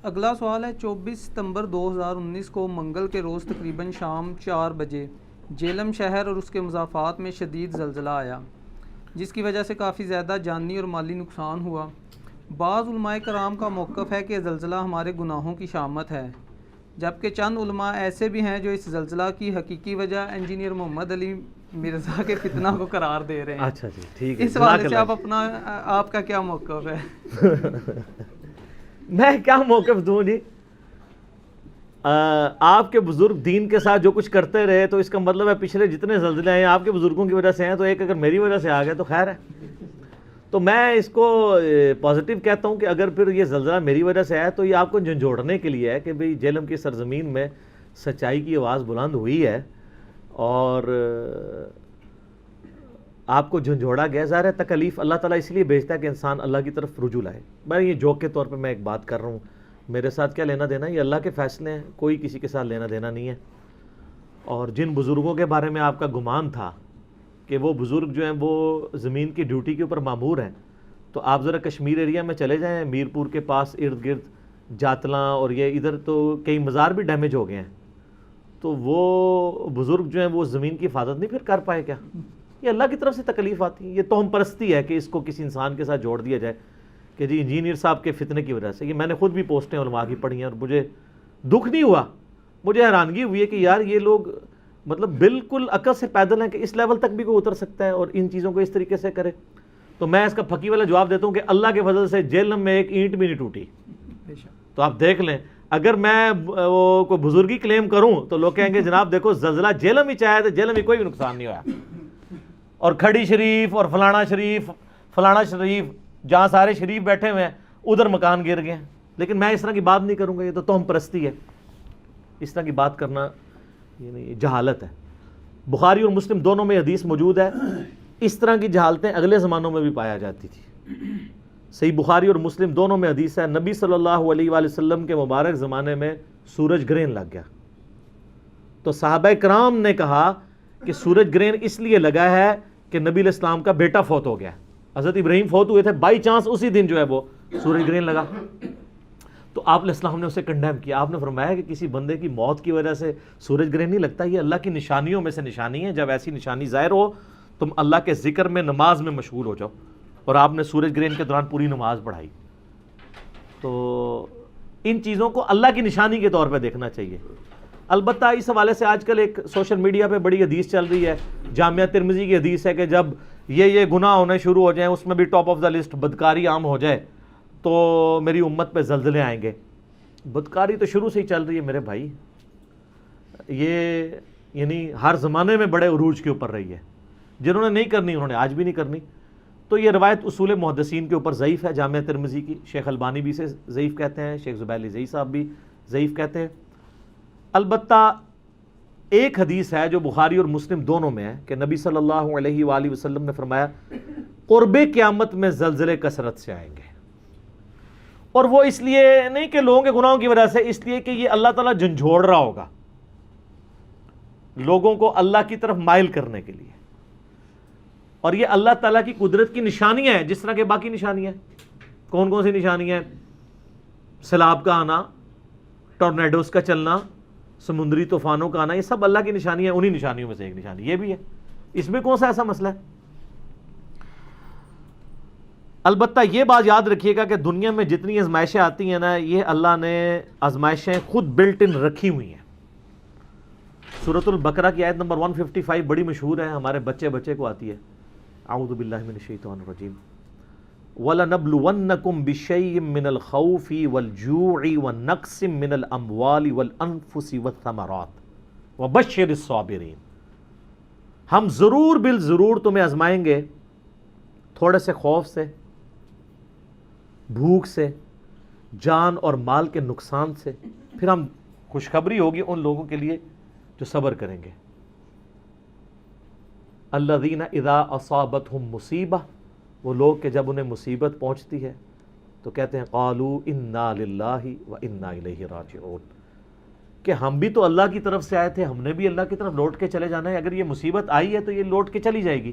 اگلا سوال ہے 24 ستمبر 2019 کو منگل کے روز تقریباً شام 4 بجے جیلم شہر اور اس کے مضافات میں شدید زلزلہ آیا، جس کی وجہ سے کافی زیادہ جانی اور مالی نقصان ہوا۔ بعض علماء کرام کا موقف ہے کہ زلزلہ ہمارے گناہوں کی شامت ہے، جبکہ چند علماء ایسے بھی ہیں جو اس زلزلہ کی حقیقی وجہ انجینئر محمد علی مرزا کے فتنہ کو قرار دے رہے ہیں۔ اچھا جی ٹھیک ہے، اس حوالے سے آپ کا کیا موقف ہے؟ میں کیا موقف دوں جی؟ آپ کے بزرگ دین کے ساتھ جو کچھ کرتے رہے تو اس کا مطلب ہے پچھلے جتنے زلزلے ہیں آپ کے بزرگوں کی وجہ سے ہیں، تو ایک اگر میری وجہ سے آ گیا تو خیر ہے۔ تو میں اس کو پازیٹیو کہتا ہوں کہ اگر پھر یہ زلزلہ میری وجہ سے ہے تو یہ آپ کو جھنجھوڑنے کے لیے ہے کہ بھئی جہلم کی سرزمین میں سچائی کی آواز بلند ہوئی ہے اور آپ کو جھنجھوڑا گیا۔ ظاہر ہے تکلیف اللہ تعالیٰ اس لیے بھیجتا ہے کہ انسان اللہ کی طرف رجوع لائے۔ میں یہ جوک کے طور پہ میں ایک بات کر رہا ہوں، میرے ساتھ کیا لینا دینا، یہ اللہ کے فیصلے ہیں، کوئی کسی کے ساتھ لینا دینا نہیں ہے۔ اور جن بزرگوں کے بارے میں آپ کا گمان تھا کہ وہ بزرگ جو ہیں وہ زمین کی ڈیوٹی کے اوپر مامور ہیں، تو آپ ذرا کشمیر ایریا میں چلے جائیں، میرپور کے پاس ارد گرد جاتلاں اور یہ ادھر تو کئی مزار بھی ڈیمیج ہو گئے ہیں، تو وہ بزرگ جو ہیں وہ زمین کی حفاظت نہیں پھر کر پائے کیا؟ یہ اللہ کی طرف سے تکلیف آتی ہے۔ یہ توہم پرستی ہے کہ اس کو کسی انسان کے ساتھ جوڑ دیا جائے کہ جی انجینئر صاحب کے فتنے کی وجہ سے۔ یہ میں نے خود بھی پوسٹیں علماء کی پڑھی ہیں اور مجھے دکھ نہیں ہوا، مجھے حیرانگی ہوئی ہے کہ یار یہ لوگ مطلب بالکل عقل سے پیدل ہیں کہ اس لیول تک بھی کوئی اتر سکتا ہے اور ان چیزوں کو اس طریقے سے کرے۔ تو میں اس کا پھکی والا جواب دیتا ہوں کہ اللہ کے فضل سے جہلم میں ایک اینٹ بھی نہیں ٹوٹی۔ تو آپ دیکھ لیں، اگر میں کوئی بزرگی کلیم کروں تو لوگ کہیں گے جناب دیکھو زلزلہ جہلم ہی چاہے تو جہلم میں کوئی بھی نقصان نہیں ہوا، اور کھڑی شریف اور فلانا شریف جہاں سارے شریف بیٹھے ہوئے ہیں ادھر مکان گر گئے ہیں۔ لیکن میں اس طرح کی بات نہیں کروں گا، یہ تو توہم پرستی ہے، اس طرح کی بات کرنا یہ جہالت ہے۔ بخاری اور مسلم دونوں میں حدیث موجود ہے، اس طرح کی جہالتیں اگلے زمانوں میں بھی پایا جاتی تھی۔ صحیح بخاری اور مسلم دونوں میں حدیث ہے، نبی صلی اللہ علیہ وآلہ وسلم کے مبارک زمانے میں سورج گرہن لگ گیا، تو صحابہ کرام نے کہا کہ سورج گرہن اس لیے لگا ہے کہ نبی علیہ السلام کا بیٹا فوت ہو گیا، حضرت ابراہیم فوت ہوئے تھے، بائی چانس اسی دن جو ہے وہ سورج گرہن لگا۔ تو آپ علیہ السلام نے اسے کنڈیم کیا، آپ نے فرمایا کہ کسی بندے کی موت کی وجہ سے سورج گرہن نہیں لگتا، یہ اللہ کی نشانیوں میں سے نشانی ہے، جب ایسی نشانی ظاہر ہو تم اللہ کے ذکر میں نماز میں مشغول ہو جاؤ، اور آپ نے سورج گرہن کے دوران پوری نماز پڑھائی۔ تو ان چیزوں کو اللہ کی نشانی کے طور پہ دیکھنا چاہیے۔ البتہ اس حوالے سے آج کل ایک سوشل میڈیا پہ بڑی حدیث چل رہی ہے، جامعہ ترمذی کی حدیث ہے کہ جب یہ گناہ ہونے شروع ہو جائیں، اس میں بھی ٹاپ آف دا لسٹ بدکاری عام ہو جائے تو میری امت پہ زلزلے آئیں گے۔ بدکاری تو شروع سے ہی چل رہی ہے میرے بھائی، یہ یعنی ہر زمانے میں بڑے عروج کے اوپر رہی ہے، جنہوں نے نہیں کرنی انہوں نے آج بھی نہیں کرنی۔ تو یہ روایت اصول محدثین کے اوپر ضعیف ہے، جامعہ ترمذی کی، شیخ البانی بھی اسے ضعیف کہتے ہیں، شیخ زبیر علی زئی صاحب بھی ضعیف کہتے ہیں۔ البتہ ایک حدیث ہے جو بخاری اور مسلم دونوں میں ہے کہ نبی صلی اللہ علیہ وآلہ وسلم نے فرمایا قرب قیامت میں زلزلے کثرت سے آئیں گے، اور وہ اس لیے نہیں کہ لوگوں کے گناہوں کی وجہ سے، اس لیے کہ یہ اللہ تعالیٰ جھنجھوڑ رہا ہوگا لوگوں کو اللہ کی طرف مائل کرنے کے لیے، اور یہ اللہ تعالیٰ کی قدرت کی نشانیاں ہیں، جس طرح کے باقی نشانیاں ہیں۔ کون کون سی نشانیاں ہیں؟ سیلاب کا آنا، ٹورنیڈوز کا چلنا، سمندری طوفانوں کا آنا، یہ سب اللہ کی نشانیاں ہیں، انہی نشانیوں میں سے ایک نشانی یہ بھی ہے۔ اس میں کون سا ایسا مسئلہ ہے؟ البتہ یہ بات یاد رکھیے گا کہ دنیا میں جتنی آزمائشیں آتی ہیں نا، یہ اللہ نے آزمائشیں خود بلٹ ان رکھی ہوئی ہیں۔ سورۃ البقرہ کی آیت نمبر 155 بڑی مشہور ہے، ہمارے بچے کو آتی ہے، اعوذ باللہ من الشیطان الرجیم، وَلَنَبْلُوَنَّكُمْ بِشَيْءٍ مِّنَ الْخَوْفِ وَالْجُوعِ وَنَقْصٍ مِّنَ الْأَمْوَالِ وَالْأَنفُسِ وَالثَّمَرَاتِ وَبَشِّرِ الصَّابِرِينَ۔ ہم ضرور بالضرور تمہیں آزمائیں گے تھوڑے سے خوف سے، بھوک سے، جان اور مال کے نقصان سے، پھر ہم خوشخبری ہوگی ان لوگوں کے لیے جو صبر کریں گے۔ الذین اذا اصابتہم مصیبہ، وہ لوگ کہ جب انہیں مصیبت پہنچتی ہے تو کہتے ہیں قالوا انا للہ و انا الیہ راجعون، کہ ہم بھی تو اللہ کی طرف سے آئے تھے، ہم نے بھی اللہ کی طرف لوٹ کے چلے جانا ہے، اگر یہ مصیبت آئی ہے تو یہ لوٹ کے چلی جائے گی۔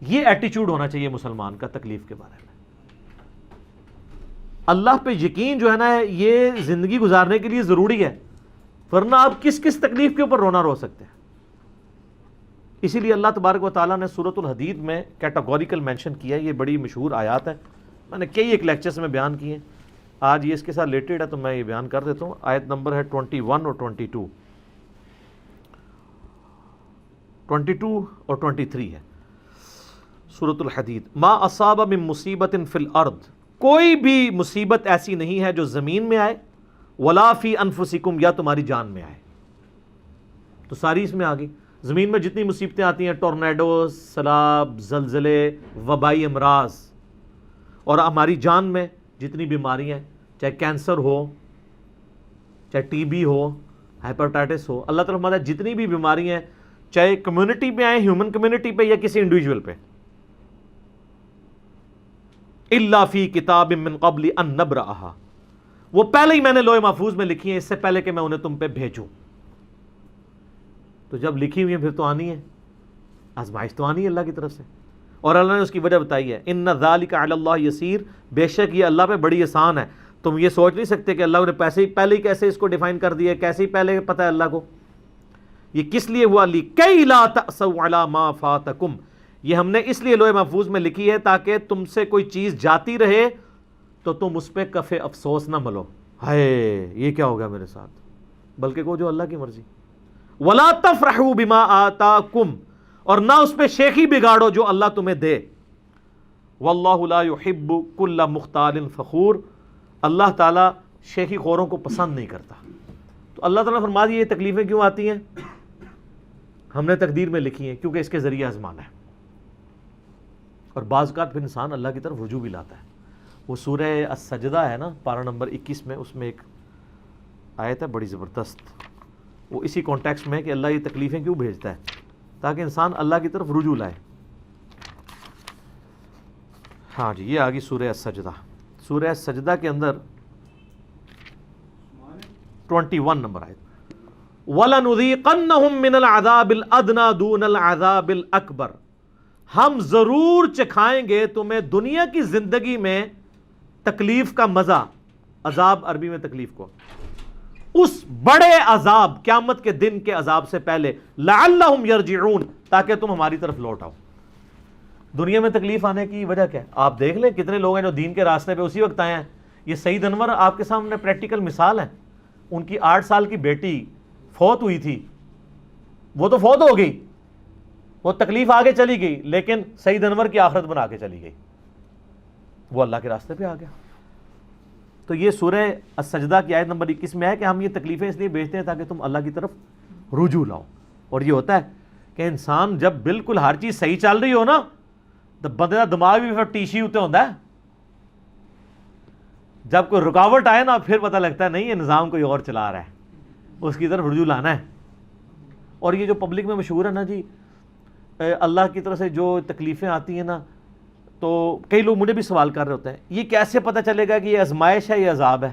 یہ ایٹیچیوڈ ہونا چاہیے مسلمان کا تکلیف کے بارے میں۔ اللہ پہ یقین جو ہے نا یہ زندگی گزارنے کے لیے ضروری ہے، ورنہ آپ کس کس تکلیف کے اوپر رونا رو سکتے ہیں۔ اسی لیے اللہ تبارک و تعالیٰ نے سورۃ الحدید میں کیٹاگوریکل مینشن کیا ہے، یہ بڑی مشہور آیات ہے، میں نے کئی ایک لیکچرز میں بیان کی ہیں، آج یہ اس کے ساتھ ریلیٹڈ ہے تو میں یہ بیان کر دیتا ہوں۔ آیت نمبر ہے 21 اور 22 اور 23 ہے سورۃ الحدید۔ ما اصاب من مصیبت فی الارض، کوئی بھی مصیبت ایسی نہیں ہے جو زمین میں آئے، ولا فی انفسکم، یا تمہاری جان میں آئے، تو ساری اس میں آ گئی۔ زمین میں جتنی مصیبتیں آتی ہیں، ٹورنیڈوز، سیلاب، زلزلے، وبائی امراض، اور ہماری جان میں جتنی بیماریاں ہیں، چاہے کینسر ہو، چاہے ٹی بی ہو، ہیپاٹائٹس ہو، اللہ تعالیٰ فرماتا ہے جتنی بھی بیماریاں ہیں، چاہے کمیونٹی پہ آئیں، ہیومن کمیونٹی پہ یا کسی انڈیویجول پہ، الا فی کتاب من قبل ان نبرأہا، وہ پہلے ہی میں نے لوح محفوظ میں لکھی ہیں، اس سے پہلے کہ میں انہیں تم پہ بھیجوں۔ تو جب لکھی ہوئی ہیں پھر تو آنی ہے، آزمائش تو آنی ہے اللہ کی طرف سے، اور اللہ نے اس کی وجہ بتائی ہے، ان ذالک علی اللہ یسیر، بے شک یہ اللہ پہ بڑی آسان ہے۔ تم یہ سوچ نہیں سکتے کہ اللہ نے پہلے ہی کیسے اس کو ڈیفائن کر دیا، کیسے ہی پہلے پتہ ہے اللہ کو۔ یہ کس لیے ہوا؟ لِکَیْ لَا تَأْسَوْا عَلَىٰ مَا فَاتَکُمْ، یہ ہم نے اس لیے لوح محفوظ میں لکھی ہے تاکہ تم سے کوئی چیز جاتی رہے تو تم اس پہ کف افسوس نہ ملو، ہائے یہ کیا ہو گیا میرے ساتھ، بلکہ وہ جو اللہ کی مرضی۔ وَلَا تَفْرَحُوا بِمَا آتَاكُمْ، اور نہ اس پہ شیخی بگاڑو جو اللہ تمہیں دے۔ وَاللَّهُ لَا يُحِبُّ كُلَّ مُخْتَالٍ فَخُورٍ، اللہ تعالیٰ شیخی خوروں کو پسند نہیں کرتا۔ تو اللہ تعالیٰ فرما دیا یہ تکلیفیں کیوں آتی ہیں؟ ہم نے تقدیر میں لکھی ہیں کیونکہ اس کے ذریعے آزمانا ہے، اور بعض اوقات پھر انسان اللہ کی طرف رجوع بھی لاتا ہے۔ وہ سورہ السجدہ ہے نا، پارہ نمبر 21 میں، اس میں ایک آیت ہے بڑی زبردست، وہ اسی کانٹیکسٹ میں ہے کہ اللہ یہ تکلیفیں کیوں بھیجتا ہے، تاکہ انسان اللہ کی طرف رجوع لائے۔ ہاں جی، یہ آگی سورہ السجدہ، سورہ السجدہ کے اندر 21 نمبر آیت، وَلَنُذِيقَنَّهُم مِّنَ الْعَذَابِ الْأَدْنَىٰ دُونَ الْعَذَابِ الْأَكْبَرِ، ہم ضرور چکھائیں گے تمہیں دنیا کی زندگی میں تکلیف کا مزہ، عذاب عربی میں تکلیف کو، اس بڑے عذاب قیامت کے دن کے عذاب سے پہلے، لعلہم یرجعون، تاکہ تم ہماری طرف لوٹ آؤ۔ دنیا میں تکلیف آنے کی وجہ کیا ہے؟ آپ دیکھ لیں کتنے لوگ ہیں جو دین کے راستے پہ اسی وقت آئے ہیں۔ یہ سعید انور آپ کے سامنے پریکٹیکل مثال ہے، ان کی 8 سال کی بیٹی فوت ہوئی تھی، وہ تو فوت ہو گئی، وہ تکلیف آگے چلی گئی، لیکن سعید انور کی آخرت بنا کے چلی گئی، وہ اللہ کے راستے پہ آ گیا۔ تو یہ سورہ السجدہ کی آیت نمبر 21 میں ہے کہ ہم یہ تکلیفیں اس لیے بھیجتے ہیں تاکہ تم اللہ کی طرف رجوع لاؤ۔ اور یہ ہوتا ہے کہ انسان جب بالکل ہر چیز صحیح چل رہی ہو نا تو بندے کا دماغ بھی پھر ٹیشی ہوتے ہوتا ہے، جب کوئی رکاوٹ آئے نا پھر پتہ لگتا ہے نہیں یہ نظام کوئی اور چلا رہا ہے، اس کی طرف رجوع لانا ہے۔ اور یہ جو پبلک میں مشہور ہے نا جی، اللہ کی طرف سے جو تکلیفیں آتی ہیں نا، تو کئی لوگ مجھے بھی سوال کر رہے ہوتے ہیں یہ کیسے پتہ چلے گا کہ یہ آزمائش ہے یہ عذاب ہے؟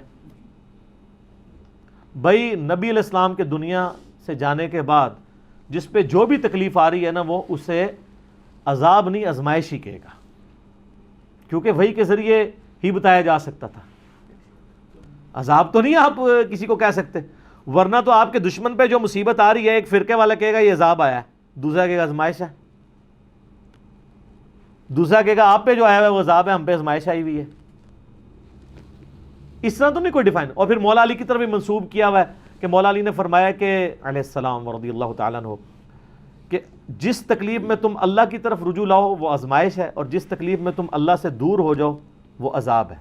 بھائی نبی علیہ السلام کے دنیا سے جانے کے بعد جس پہ جو بھی تکلیف آ رہی ہے نا وہ اسے عذاب نہیں آزمائش ہی کہے گا، کیونکہ وحی کے ذریعے ہی بتایا جا سکتا تھا، عذاب تو نہیں آپ کسی کو کہہ سکتے، ورنہ تو آپ کے دشمن پہ جو مصیبت آ رہی ہے ایک فرقے والا کہے گا یہ عذاب آیا ہے، دوسرا کہے گا آزمائش ہے، دوسرا کہے گا آپ پہ جو آیا ہے وہ عذاب ہے، ہم پہ آزمائش آئی ہوئی ہے۔ اس طرح تو نہیں کوئی ڈیفائن۔ اور پھر مولا علی کی طرف بھی منسوب کیا ہوا ہے کہ مولا علی نے فرمایا کہ علیہ السلام ورضی اللہ تعالیٰ عنہ کہ جس تکلیف میں تم اللہ کی طرف رجوع لاؤ وہ آزمائش ہے، اور جس تکلیف میں تم اللہ سے دور ہو جاؤ وہ عذاب ہے۔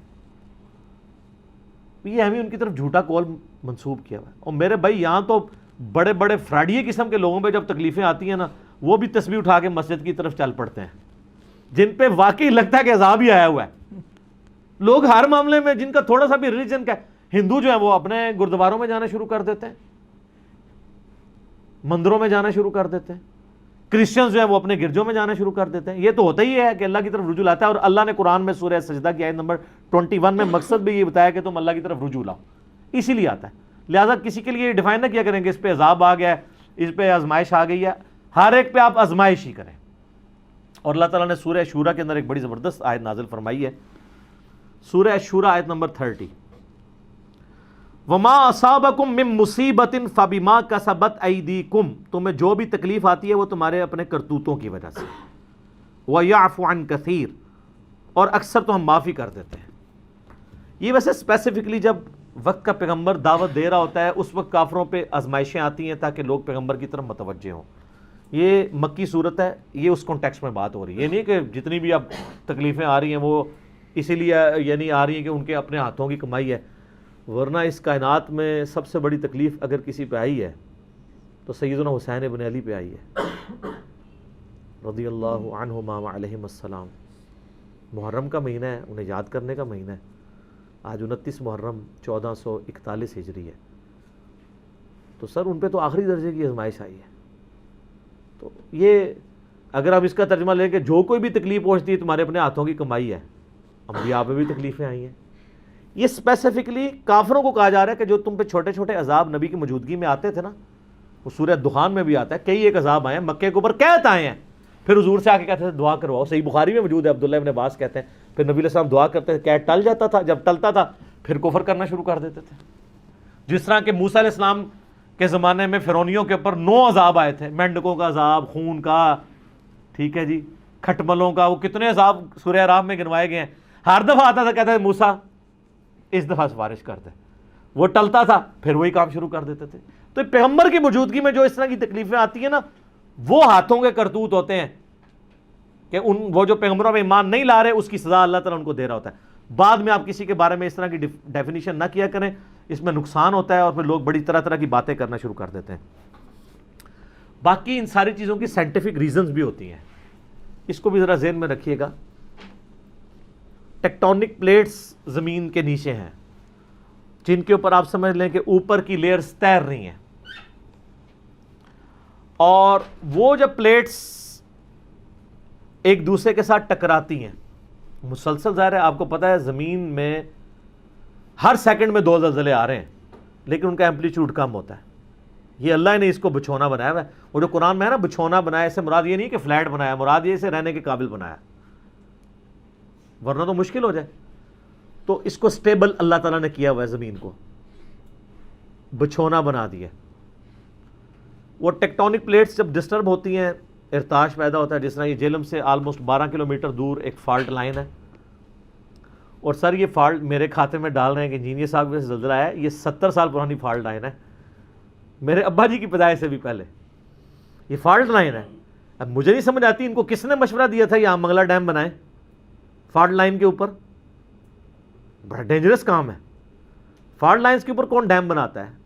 یہ ہمیں ان کی طرف جھوٹا قول منسوب کیا ہوا ہے۔ اور میرے بھائی یہاں تو بڑے بڑے فراڈیے قسم کے لوگوں پہ جب تکلیفیں آتی ہیں نا وہ بھی تسبیح اٹھا کے مسجد کی طرف چل پڑتے ہیں، جن پہ واقعی لگتا ہے کہ عذاب ہی آیا ہوا ہے۔ لوگ ہر معاملے میں جن کا تھوڑا سا بھی ریلیجن کا، ہندو جو ہیں وہ اپنے گردواروں میں جانا شروع کر دیتے ہیں، مندروں میں جانا شروع کر دیتے ہیں، کرسچنز جو ہیں وہ اپنے گرجوں میں جانا شروع کر دیتے ہیں۔ یہ تو ہوتا ہی ہے کہ اللہ کی طرف رجوع لاتا ہے، اور اللہ نے قرآن میں سورہ سجدہ کی آیت نمبر 21 میں مقصد بھی یہ بتایا کہ تم اللہ کی طرف رجوع لاؤ، اسی لیے آتا ہے۔ لہٰذا کسی کے لیے ڈیفائن نہ کیا کریں کہ اس پہ عذاب آ گیا ہے، اس پہ آزمائش آ گئی ہے، ہر ایک پہ آپ آزمائش ہی کریں۔ اور اللہ تعالیٰ نے سورہ شورا کے اندر ایک بڑی زبردست آیت نازل فرمائی ہے، سورہ الشورى آیت نمبر 30. وما اصابکم من مصیبت فبما کسبت ایدیکم، تمہیں جو بھی تکلیف آتی ہے وہ تمہارے اپنے کرتوتوں کی وجہ سے. ویعفو عن کثیر، اور اکثر تو ہم معافی کر دیتے ہیں. یہ ویسے اسپیسیفکلی جب وقت کا پیغمبر دعوت دے رہا ہوتا ہے اس وقت کافروں پہ آزمائشیں آتی ہیں تاکہ لوگ پیغمبر کی طرف متوجہ ہوں. یہ مکی صورت ہے، یہ اس کانٹیکسٹ میں بات ہو رہی ہے. یہ نہیں کہ جتنی بھی اب تکلیفیں آ رہی ہیں وہ اسی لیے یعنی آ رہی ہیں کہ ان کے اپنے ہاتھوں کی کمائی ہے، ورنہ اس کائنات میں سب سے بڑی تکلیف اگر کسی پہ آئی ہے تو سیدنا حسین ابن علی پہ آئی ہے رضی اللہ عنہما وعلیہم السلام. محرم کا مہینہ ہے، انہیں یاد کرنے کا مہینہ ہے. آج 29 محرم 1441 ہجری ہے. تو سر ان پہ تو آخری درجے کی آزمائش آئی ہے. تو یہ اگر آپ اس کا ترجمہ لیں کہ جو کوئی بھی تکلیف پہنچتی ہے تمہارے اپنے ہاتھوں کی کمائی ہے، انبیاء پہ بھی تکلیفیں آئی ہیں. یہ اسپیسیفکلی کافروں کو کہا جا رہا ہے کہ جو تم پہ چھوٹے چھوٹے عذاب نبی کی موجودگی میں آتے تھے نا، وہ سورہ دخان میں بھی آتا ہے، کئی ایک عذاب آئے ہیں مکے کے اوپر قحط آئے ہیں، پھر حضور سے آ کے کہتے تھے دعا کرواؤ. صحیح بخاری میں موجود ہے، عبداللہ ابن عباس کہتے ہیں پھر نبی علیہ السلام دعا کرتے تھے، قحط ٹل جاتا تھا، جب ٹلتا تھا پھر کفر کرنا شروع کر دیتے تھے. جس طرح کہ موسیٰ علیہ السلام کے زمانے میں فرعونیوں کے اوپر 9 عذاب آئے تھے، مینڈکوں کا عذاب، خون کا، ٹھیک ہے جی، کھٹملوں کا، وہ کتنے عذاب سورہ اعراف میں گنوائے گئے ہیں. ہر دفعہ آتا تھا کہتا ہے موسیٰ اس دفعہ سفارش کر دے، وہ ٹلتا تھا پھر وہی کام شروع کر دیتے تھے. تو پیغمبر کی موجودگی میں جو اس طرح کی تکلیفیں آتی ہیں نا، وہ ہاتھوں کے کرتوت ہوتے ہیں کہ وہ جو پیغمبروں میں ایمان نہیں لا رہے اس کی سزا اللہ تعالیٰ ان کو دے رہا ہوتا ہے. بعد میں آپ کسی کے بارے میں اس طرح کی ڈیفینیشن نہ کیا کریں، اس میں نقصان ہوتا ہے اور پھر لوگ بڑی طرح طرح کی باتیں کرنا شروع کر دیتے ہیں. باقی ان ساری چیزوں کی سائنٹیفک ریزنز بھی ہوتی ہیں، اس کو بھی ذرا ذہن میں رکھیے گا. ٹیکٹونک پلیٹس زمین کے نیچے ہیں جن کے اوپر آپ سمجھ لیں کہ اوپر کی لیئرز تیر رہی ہیں، اور وہ جب پلیٹس ایک دوسرے کے ساتھ ٹکراتی ہیں مسلسل، ظاہر ہے آپ کو پتہ ہے زمین میں ہر سیکنڈ میں 2 زلزلے آ رہے ہیں لیکن ان کا ایمپلیٹیوڈ کم ہوتا ہے. یہ اللہ نے اس کو بچھونا بنایا ہوا ہے. وہ جو قرآن میں ہے نا بچھونا بنایا، اس سے مراد یہ نہیں کہ فلیٹ بنایا، مراد یہ اسے رہنے کے قابل بنایا، ورنہ تو مشکل ہو جائے. تو اس کو سٹیبل اللہ تعالیٰ نے کیا ہوا ہے، زمین کو بچھونا بنا دیا. وہ ٹیکٹونک پلیٹس جب ڈسٹرب ہوتی ہیں ارتعاش پیدا ہوتا ہے. جس طرح یہ جہلم سے آلموسٹ 12 کلومیٹر دور ایک فالٹ لائن ہے، اور سر یہ فالٹ میرے کھاتے میں ڈال رہے ہیں کہ انجینئر صاحب سے زلزلہ آیا ہے، یہ 70 سال پرانی فالٹ لائن ہے، میرے ابا جی کی پیدائش سے بھی پہلے یہ فالٹ لائن ہے. اب مجھے نہیں سمجھ آتی ان کو کس نے مشورہ دیا تھا یہاں منگلا ڈیم بنائیں فالٹ لائن کے اوپر. بڑا ڈینجرس کام ہے، فالٹ لائنز کے اوپر کون ڈیم بناتا ہے؟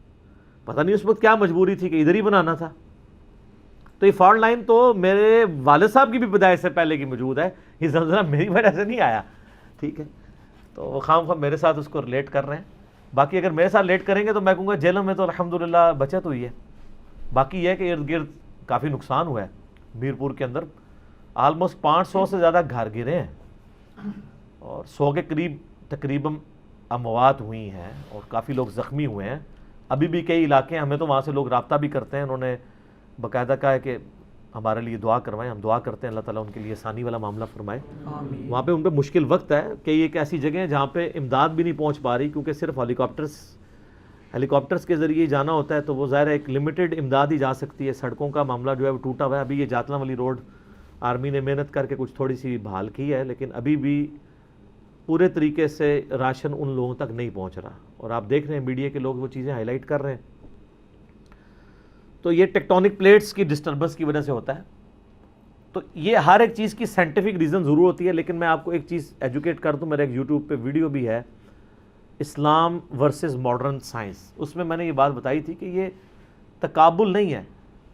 پتہ نہیں اس وقت کیا مجبوری تھی کہ ادھر ہی بنانا تھا. تو یہ فالٹ لائن تو میرے والد صاحب کی بھی پیدائش سے پہلے کی موجود ہے، یہ زلزلہ میری وجہ سے نہیں آیا، ٹھیک ہے. تو وہ خام خواہ میرے ساتھ اس کو ریلیٹ کر رہے ہیں. باقی اگر میرے ساتھ ریلیٹ کریں گے تو میں کہوں گا جہلم میں تو الحمدللہ بچت ہوئی ہے. باقی یہ ہے کہ ارد گرد کافی نقصان ہوا ہے. میرپور کے اندر آلموسٹ 500 سے زیادہ گھر گرے ہیں اور 100 کے قریب تقریباً اموات ہوئی ہیں اور کافی لوگ زخمی ہوئے ہیں. ابھی بھی کئی علاقے ہیں، ہمیں تو وہاں سے لوگ رابطہ بھی کرتے ہیں، انہوں نے باقاعدہ کہا ہے کہ ہمارے لیے دعا کروائیں. ہم دعا کرتے ہیں اللہ تعالیٰ ان کے لیے آسانی والا معاملہ فرمائے. وہاں پہ ان پہ مشکل وقت ہے کہ ایک ایسی جگہ ہے جہاں پہ امداد بھی نہیں پہنچ پا رہی، کیونکہ صرف ہیلی کاپٹرز کے ذریعے جانا ہوتا ہے، تو وہ ظاہر ہے ایک لمیٹڈ امداد ہی جا سکتی ہے. سڑکوں کا معاملہ جو ہے وہ ٹوٹا ہوا ہے. ابھی یہ جاتلاں والی روڈ آرمی نے محنت کر کے کچھ تھوڑی سی بحال کی ہے، لیکن ابھی بھی پورے طریقے سے راشن ان لوگوں تک نہیں پہنچ رہا. اور آپ دیکھ رہے ہیں میڈیا کے لوگ وہ چیزیں ہائی لائٹ کر رہے ہیں. تو یہ ٹیکٹونک پلیٹس کی ڈسٹربنس کی وجہ سے ہوتا ہے. تو یہ ہر ایک چیز کی سائنٹیفک ریزن ضرور ہوتی ہے، لیکن میں آپ کو ایک چیز ایجوکیٹ کر دوں. میرا ایک یوٹیوب پہ ویڈیو بھی ہے، اسلام ورسز ماڈرن سائنس. اس میں نے یہ بات بتائی تھی کہ یہ تقابل نہیں ہے.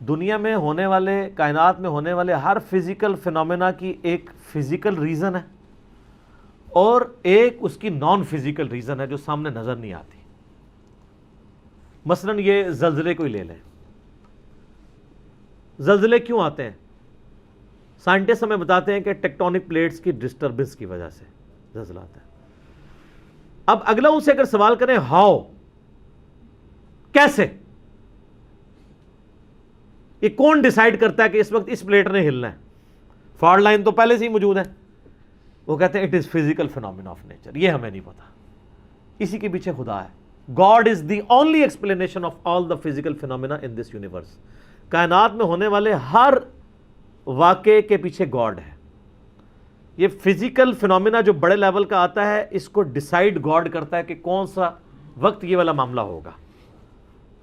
دنیا میں ہونے والے، کائنات میں ہونے والے ہر فزیکل فینومینا کی ایک فزیکل ریزن ہے اور ایک اس کی نان فزیکل ریزن ہے جو سامنے نظر نہیں آتی. مثلا یہ زلزلے کو ہی لے لیں. زلزلے کیوں آتے ہیں؟ سائنٹسٹ ہمیں بتاتے ہیں کہ ٹیکٹونک پلیٹس کی ڈسٹربنس کی وجہ سے زلزلہ آتا ہے. اب اگلا ان سے اگر سوال کریں ہاؤ، کیسے، یہ کون ڈیسائیڈ کرتا ہے کہ اس وقت اس پلیٹ نے ہلنا ہے؟ فالٹ لائن تو پہلے سے ہی موجود ہے. وہ کہتے ہیں it is physical phenomena of nature. یہ ہمیں نہیں پتا, اسی کے پیچھے خدا ہے. God is the only explanation of all the physical phenomena in this universe. کائنات میں ہونے والے ہر واقعے کے پیچھے گاڈ ہے. یہ فزیکل فینومینا جو بڑے لیول کا آتا ہے, اس کو ڈیسائیڈ گاڈ کرتا ہے کہ کون سا وقت یہ والا معاملہ ہوگا.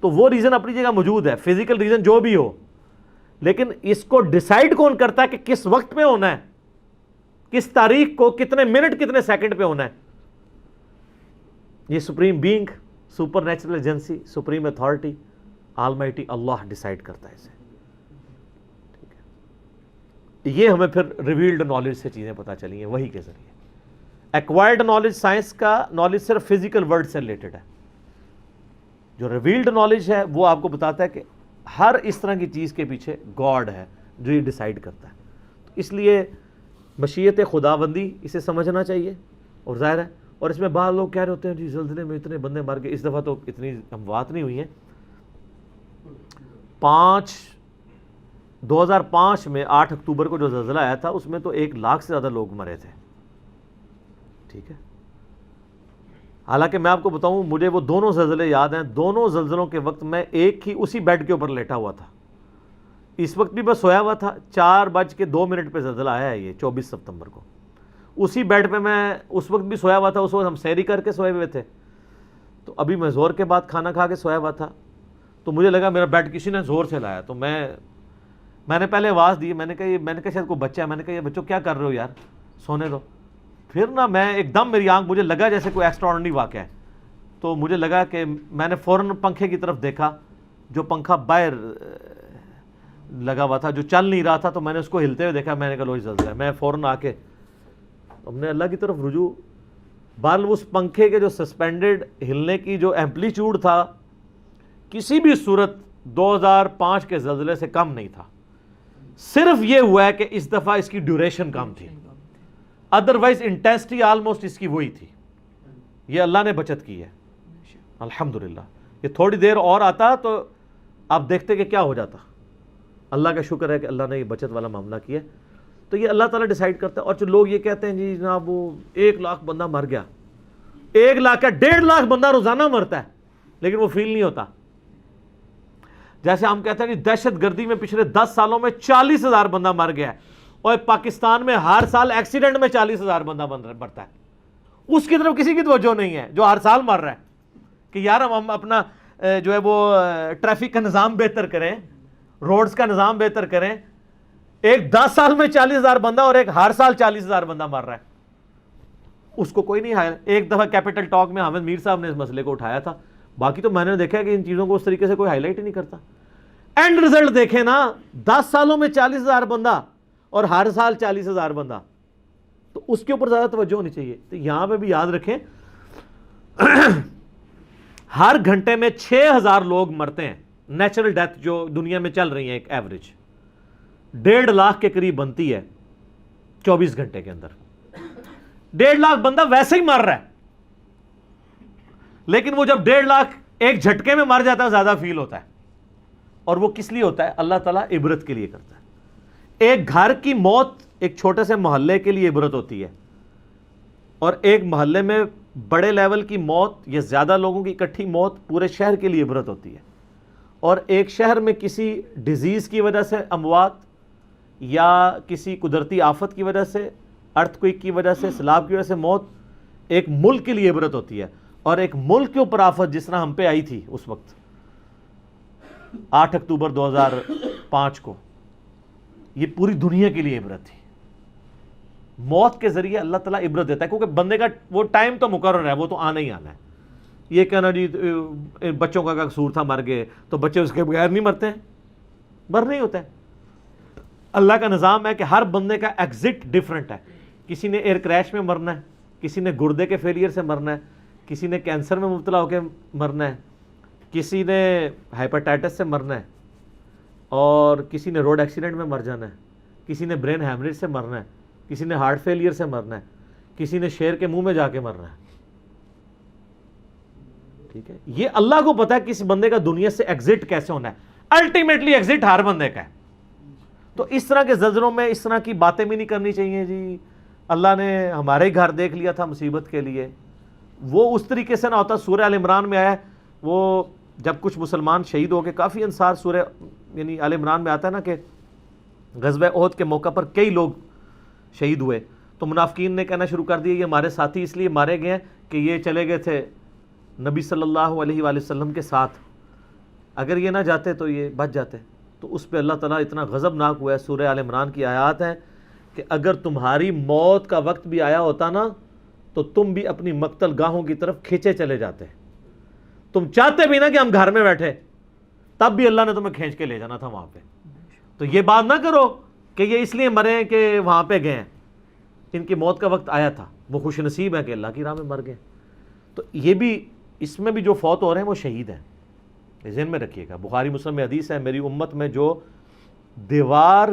تو وہ ریزن اپنی جگہ موجود ہے, فزیکل ریزن جو بھی ہو, لیکن اس کو ڈیسائیڈ کون کرتا ہے کہ کس وقت پہ ہونا ہے, کس تاریخ کو, کتنے منٹ کتنے سیکنڈ پہ ہونا ہے. یہ supreme being, super natural agency, supreme authority, almighty Allah decide کرتا ہے اسے. ٹھیک ہے, یہ ہمیں پھر ریویلڈ نالج سے چیزیں پتہ چلی ہیں وہی کے ذریعے. ایکوائرڈ نالج, سائنس کا نالج صرف فزیکل ورلڈ سے ریلیٹڈ ہے. جو ریویلڈ نالج ہے وہ آپ کو بتاتا ہے کہ ہر اس طرح کی چیز کے پیچھے گاڈ ہے جو یہ ڈیسائیڈ کرتا ہے. تو اس لیے مشیت خداوندی اسے سمجھنا چاہیے. اور ظاہر ہے, اور اس میں بعض لوگ کہہ رہے ہوتے ہیں جی زلزلے میں اتنے بندے مر گئے. اس دفعہ تو اتنی اموات نہیں ہوئی ہیں. 2005 میں 8 اکتوبر کو جو زلزلہ آیا تھا اس میں تو 1 لاکھ سے زیادہ لوگ مرے تھے. ٹھیک ہے, حالانکہ میں آپ کو بتاؤں مجھے وہ دونوں زلزلے یاد ہیں. دونوں زلزلوں کے وقت میں ایک ہی اسی بیڈ کے اوپر لیٹا ہوا تھا. اس وقت بھی بس سویا ہوا تھا. 4:02 پہ زلزلہ آیا ہے, یہ 24 ستمبر کو. اسی بیڈ پہ میں اس وقت بھی سویا ہوا تھا. اس وقت ہم سحری کر کے سوئے ہوئے تھے. تو ابھی میں زور کے بعد کھانا کھا کے سویا ہوا تھا. تو مجھے لگا میرا بیڈ کسی نے زور سے لایا. تو میں نے پہلے آواز دی, میں نے کہا شاید کوئی بچہ ہے. میں نے کہا یہ بچوں کیا کر رہے ہو یار, سونے دو. پھر نا میں ایک دم میری آنکھ, مجھے لگا جیسے کوئی ایکسٹرا آرڈنری واقعہ ہے. تو مجھے لگا کہ میں نے فوراً پنکھے کی طرف دیکھا, جو پنکھا باہر لگا ہوا تھا, جو چل نہیں رہا تھا. تو میں نے اس کو ہلتے ہوئے دیکھا. میں نے کہا لو زلزلہ ہے. میں فوراً آ کے ہم نے اللہ کی طرف رجوع. بہرحال اس پنکھے کے جو سسپینڈڈ ہلنے کی جو ایمپلیٹیوڈ تھا کسی بھی صورت 2005 کے زلزلے سے کم نہیں تھا. صرف یہ ہوا ہے کہ اس دفعہ اس کی ڈیوریشن کم تھی, ادروائز انٹینسٹی آلموسٹ اس کی وہی تھی. یہ اللہ نے بچت کی ہے الحمدللہ. یہ تھوڑی دیر اور آتا تو آپ دیکھتے کہ کیا ہو جاتا. اللہ کا شکر ہے کہ اللہ نے یہ بچت والا معاملہ کیا. تو یہ اللہ تعالیٰ ڈیسائیڈ کرتا ہے. اور جو لوگ یہ کہتے ہیں جی جناب وہ 1 لاکھ بندہ مر گیا, 1 لاکھ کا 1.5 لاکھ بندہ روزانہ مرتا ہے لیکن وہ فیل نہیں ہوتا. جیسے ہم کہتے ہیں کہ دہشت گردی میں پچھلے 10 سالوں میں 40,000 بندہ مر گیا ہے, اور پاکستان میں ہر سال ایکسیڈنٹ میں 40,000 بندہ مرتا ہے. اس کی طرف کسی کی توجہ نہیں ہے جو ہر سال مر رہا ہے کہ یار ہم اپنا جو ہے وہ ٹریفک کا نظام بہتر کریں, روڈز کا نظام بہتر کریں. ایک 10 سال میں 40,000 بندہ اور ایک ہر سال 40,000 بندہ مر رہا ہے, اس کو کوئی نہیں ہے. ایک دفعہ کیپٹل ٹاک میں حامد میر صاحب نے اس مسئلے کو اٹھایا تھا. باقی تو میں نے دیکھا کہ ان چیزوں کو اس طریقے سے کوئی ہائی لائٹ ہی نہیں کرتا. اینڈ رزلٹ دیکھیں نا, 10 سالوں میں 40,000 بندہ اور ہر سال 40,000 بندہ, تو اس کے اوپر زیادہ توجہ ہونی چاہیے. تو یہاں پہ بھی یاد رکھیں ہر گھنٹے میں 6,000 لوگ مرتے ہیں. نیچرل ڈیتھ جو دنیا میں چل رہی ہیں ایک ایوریج 1.5 لاکھ کے قریب بنتی ہے 24 گھنٹے کے اندر. 1.5 لاکھ بندہ ویسے ہی مر رہا ہے, لیکن وہ جب 1.5 لاکھ ایک جھٹکے میں مر جاتا ہے زیادہ فیل ہوتا ہے. اور وہ کس لیے ہوتا ہے؟ اللہ تعالیٰ عبرت کے لیے کرتا ہے. ایک گھر کی موت ایک چھوٹے سے محلے کے لیے عبرت ہوتی ہے, اور ایک محلے میں بڑے لیول کی موت یا زیادہ لوگوں کی اکٹھی موت پورے شہر کے لیے عبرت ہوتی ہے. اور ایک شہر میں کسی ڈیزیز کی وجہ سے اموات یا کسی قدرتی آفت کی وجہ سے, ارتھ کوئک کی وجہ سے, سیلاب کی وجہ سے موت ایک ملک کے لیے عبرت ہوتی ہے. اور ایک ملک کے اوپر آفت جس طرح ہم پہ آئی تھی اس وقت 8 اکتوبر 2005 کو, یہ پوری دنیا کے لیے عبرت تھی. موت کے ذریعے اللہ تعالیٰ عبرت دیتا ہے, کیونکہ بندے کا وہ ٹائم تو مقرر ہے, وہ تو آنا ہی آنا ہے. یہ کہنا جی بچوں کا قصور تھا مر گئے, تو بچے اس کے بغیر نہیں مرتے ہیں, مر نہیں ہوتے ہیں. اللہ کا نظام ہے کہ ہر بندے کا ایگزٹ ڈیفرنٹ ہے. کسی نے ایئر کریش میں مرنا ہے, کسی نے گردے کے فیلئر سے مرنا ہے, کسی نے کینسر میں مبتلا ہو کے مرنا ہے, کسی نے ہیپاٹائٹس سے مرنا ہے, اور کسی نے روڈ ایکسیڈنٹ میں مر جانا ہے, کسی نے برین ہیمریج سے مرنا ہے, کسی نے ہارٹ فیلئر سے مرنا ہے, کسی نے شیر کے منہ میں جا کے مرنا ہے. ٹھیک ہے, یہ اللہ کو پتا ہے کس بندے کا دنیا سے ایگزٹ کیسے ہونا ہے. الٹیمیٹلی ایگزٹ ہر بندے کا ہے. تو اس طرح کے زلزلوں میں اس طرح کی باتیں بھی نہیں کرنی چاہیے جی اللہ نے ہمارے گھر دیکھ لیا تھا مصیبت کے لیے، وہ اس طریقے سے نہ ہوتا۔ سورہ آل عمران میں آیا ہے، وہ جب کچھ مسلمان شہید ہو گئے، کافی انصار، سورہ یعنی آل عمران میں آتا ہے نا کہ غزوہ احد کے موقع پر کئی لوگ شہید ہوئے، تو منافقین نے کہنا شروع کر دیا یہ ہمارے ساتھی اس لیے مارے گئے ہیں کہ یہ چلے گئے تھے نبی صلی اللہ علیہ وآلہ وسلم کے ساتھ، اگر یہ نہ جاتے تو یہ بچ جاتے۔ تو اس پہ اللہ تعالیٰ اتنا غضبناک ہوا ہے، سورہ آل عمران کی آیات ہیں کہ اگر تمہاری موت کا وقت بھی آیا ہوتا نا تو تم بھی اپنی مقتل گاہوں کی طرف کھینچے چلے جاتے، تم چاہتے بھی نا کہ ہم گھر میں بیٹھے، تب بھی اللہ نے تمہیں کھینچ کے لے جانا تھا وہاں پہ۔ تو یہ بات نہ کرو کہ یہ اس لیے مرے ہیں کہ وہاں پہ گئے ہیں، ان کی موت کا وقت آیا تھا، وہ خوش نصیب ہے کہ اللہ کی راہ میں مر گئے۔ تو یہ بھی، اس میں بھی جو فوت ہو رہے ہیں وہ شہید ہیں، یہ ذہن میں رکھیے گا۔ بخاری مسلم میں حدیث ہے، میری امت میں جو دیوار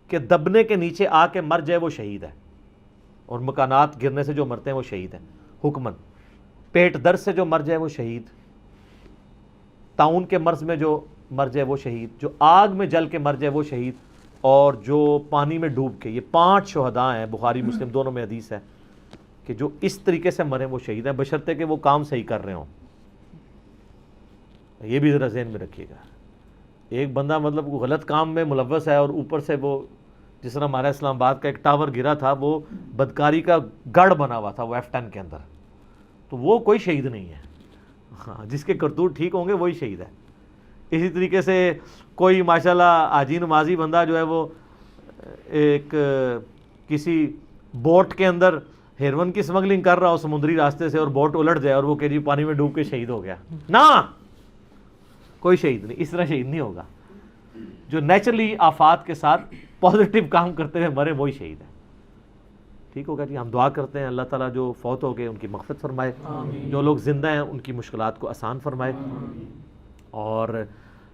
کے دبنے کے نیچے آ کے مر جائے وہ شہید ہے، اور مکانات گرنے سے جو مرتے ہیں وہ شہید ہیں حکمن، پیٹ درد سے جو مر جائے وہ شہید، طاعون کے مرض میں جو مر جائے وہ شہید، جو آگ میں جل کے مر جائے وہ شہید، اور جو پانی میں ڈوب کے، یہ 5 شہداء ہیں، بخاری مسلم دونوں میں حدیث ہے کہ جو اس طریقے سے مرے وہ شہید ہیں، بشرطے کہ وہ کام صحیح کر رہے ہوں۔ یہ بھی ذرا ذہن میں رکھیے گا، ایک بندہ مطلب غلط کام میں ملوث ہے اور اوپر سے وہ، جس طرح ہمارا اسلام آباد کا ایک ٹاور گرا تھا، وہ بدکاری کا گڑھ بنا ہوا تھا وہ F10 کے اندر، تو وہ کوئی شہید نہیں ہے۔ ہاں، جس کے کرتوت ٹھیک ہوں گے وہی شہید ہے۔ اسی طریقے سے کوئی ماشاءاللہ حاجی نمازی بندہ جو ہے وہ ایک کسی بوٹ کے اندر ہیروئن کی سمگلنگ کر رہا ہو سمندری راستے سے، اور بوٹ الٹ جائے اور وہ کہ جی پانی میں ڈوب کے شہید ہو گیا، نہ، کوئی شہید نہیں، اس طرح شہید نہیں ہوگا۔ جو نیچرلی آفات کے ساتھ پازیٹیو کام کرتے ہوئے مرے وہی شہید ہے۔ ٹھیک ہوگا جی، ہم دعا کرتے ہیں اللہ تعالیٰ جو فوت ہو گئے ان کی مغفرت فرمائے، جو لوگ زندہ ہیں ان کی مشکلات کو آسان فرمائے، اور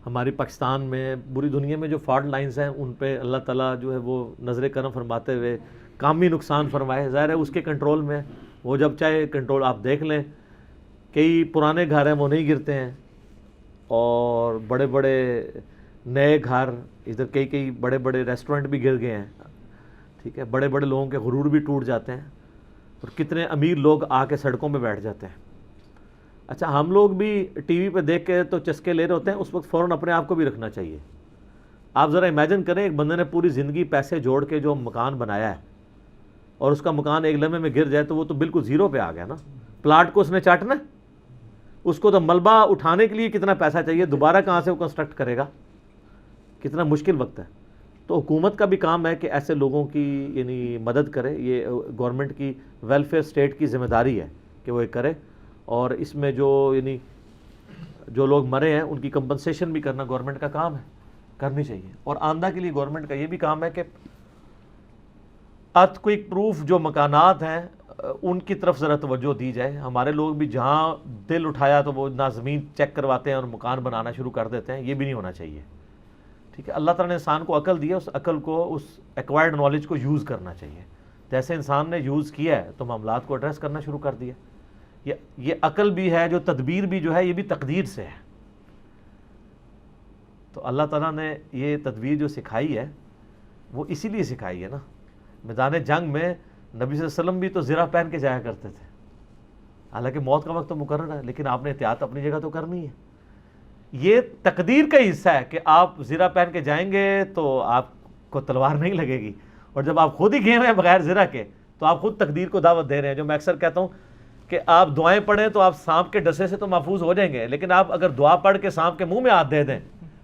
ہماری پاکستان میں، پوری دنیا میں جو فالٹ لائنز ہیں ان پہ اللہ تعالیٰ جو ہے وہ نظر کرم فرماتے ہوئے کامی نقصان فرمائے۔ ظاہر ہے اس کے کنٹرول میں، وہ جب چاہے کنٹرول، آپ دیکھ لیں کئی پرانے گھر ہیں وہ نہیں گرتے ہیں، اور بڑے بڑے نئے گھر، ادھر کئی بڑے بڑے ریسٹورنٹ بھی گر گئے ہیں، ٹھیک ہے، بڑے بڑے لوگوں کے غرور بھی ٹوٹ جاتے ہیں، اور کتنے امیر لوگ آ کے سڑکوں پہ بیٹھ جاتے ہیں۔ اچھا، ہم لوگ بھی ٹی وی پہ دیکھ کے تو چسکے لے رہے ہوتے ہیں، اس وقت فوراً اپنے آپ کو بھی رکھنا چاہیے۔ آپ ذرا امیجن کریں، ایک بندے نے پوری زندگی پیسے جوڑ کے جو مکان بنایا ہے، اور اس کا مکان ایک لمحے میں گر جائے تو وہ تو بالکل زیرو پہ آ گیا نا۔ پلاٹ کو اس نے چاٹنا، اس کو تو ملبہ اٹھانے کے لیے کتنا پیسہ چاہیے، دوبارہ کہاں سے وہ کنسٹرکٹ کرے گا، کتنا مشکل وقت ہے۔ تو حکومت کا بھی کام ہے کہ ایسے لوگوں کی یعنی مدد کرے، یہ گورنمنٹ کی ویلفیئر اسٹیٹ کی ذمہ داری ہے کہ وہ یہ کرے، اور اس میں جو یعنی جو لوگ مرے ہیں ان کی کمپنسیشن بھی کرنا گورنمنٹ کا کام ہے، کرنی چاہیے۔ اور آندہ کے لیے گورنمنٹ کا یہ بھی کام ہے کہ ارتھ کوئک پروف جو مکانات ہیں ان کی طرف ذرا توجہ دی جائے۔ ہمارے لوگ بھی جہاں دل اٹھایا تو وہ نہ زمین چیک کرواتے ہیں اور مکان بنانا شروع کر دیتے ہیں، یہ بھی نہیں ہونا چاہیے، ٹھیک ہے۔ اللہ تعالیٰ نے انسان کو عقل دی ہے، اس عقل کو، اس ایکوائرڈ نالج کو یوز کرنا چاہیے۔ جیسے انسان نے یوز کیا ہے تو معاملات کو ایڈریس کرنا شروع کر دیا۔ یہ عقل بھی ہے، جو تدبیر بھی جو ہے یہ بھی تقدیر سے ہے۔ تو اللہ تعالیٰ نے یہ تدبیر جو سکھائی ہے وہ اسی لیے سکھائی ہے نا۔ میدان جنگ میں نبی صلی اللہ علیہ وسلم بھی تو زرہ پہن کے جایا کرتے تھے، حالانکہ موت کا وقت تو مقرر ہے، لیکن آپ نے احتیاط اپنی جگہ تو کرنی ہے۔ یہ تقدیر کا حصہ ہے کہ آپ زرہ پہن کے جائیں گے تو آپ کو تلوار نہیں لگے گی، اور جب آپ خود ہی گئے ہیں بغیر زرہ کے تو آپ خود تقدیر کو دعوت دے رہے ہیں۔ جو میں اکثر کہتا ہوں کہ آپ دعائیں پڑھیں تو آپ سانپ کے ڈسے سے تو محفوظ ہو جائیں گے، لیکن آپ اگر دعا پڑھ کے سانپ کے منہ میں ہاتھ دے دیں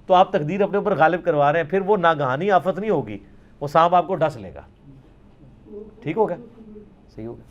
تو آپ تقدیر اپنے اوپر غالب کروا رہے ہیں، پھر وہ ناگہانی آفت نہیں ہوگی، وہ سانپ آپ کو ڈس لے گا۔ ٹھیک ہوگا، صحیح ہوگا۔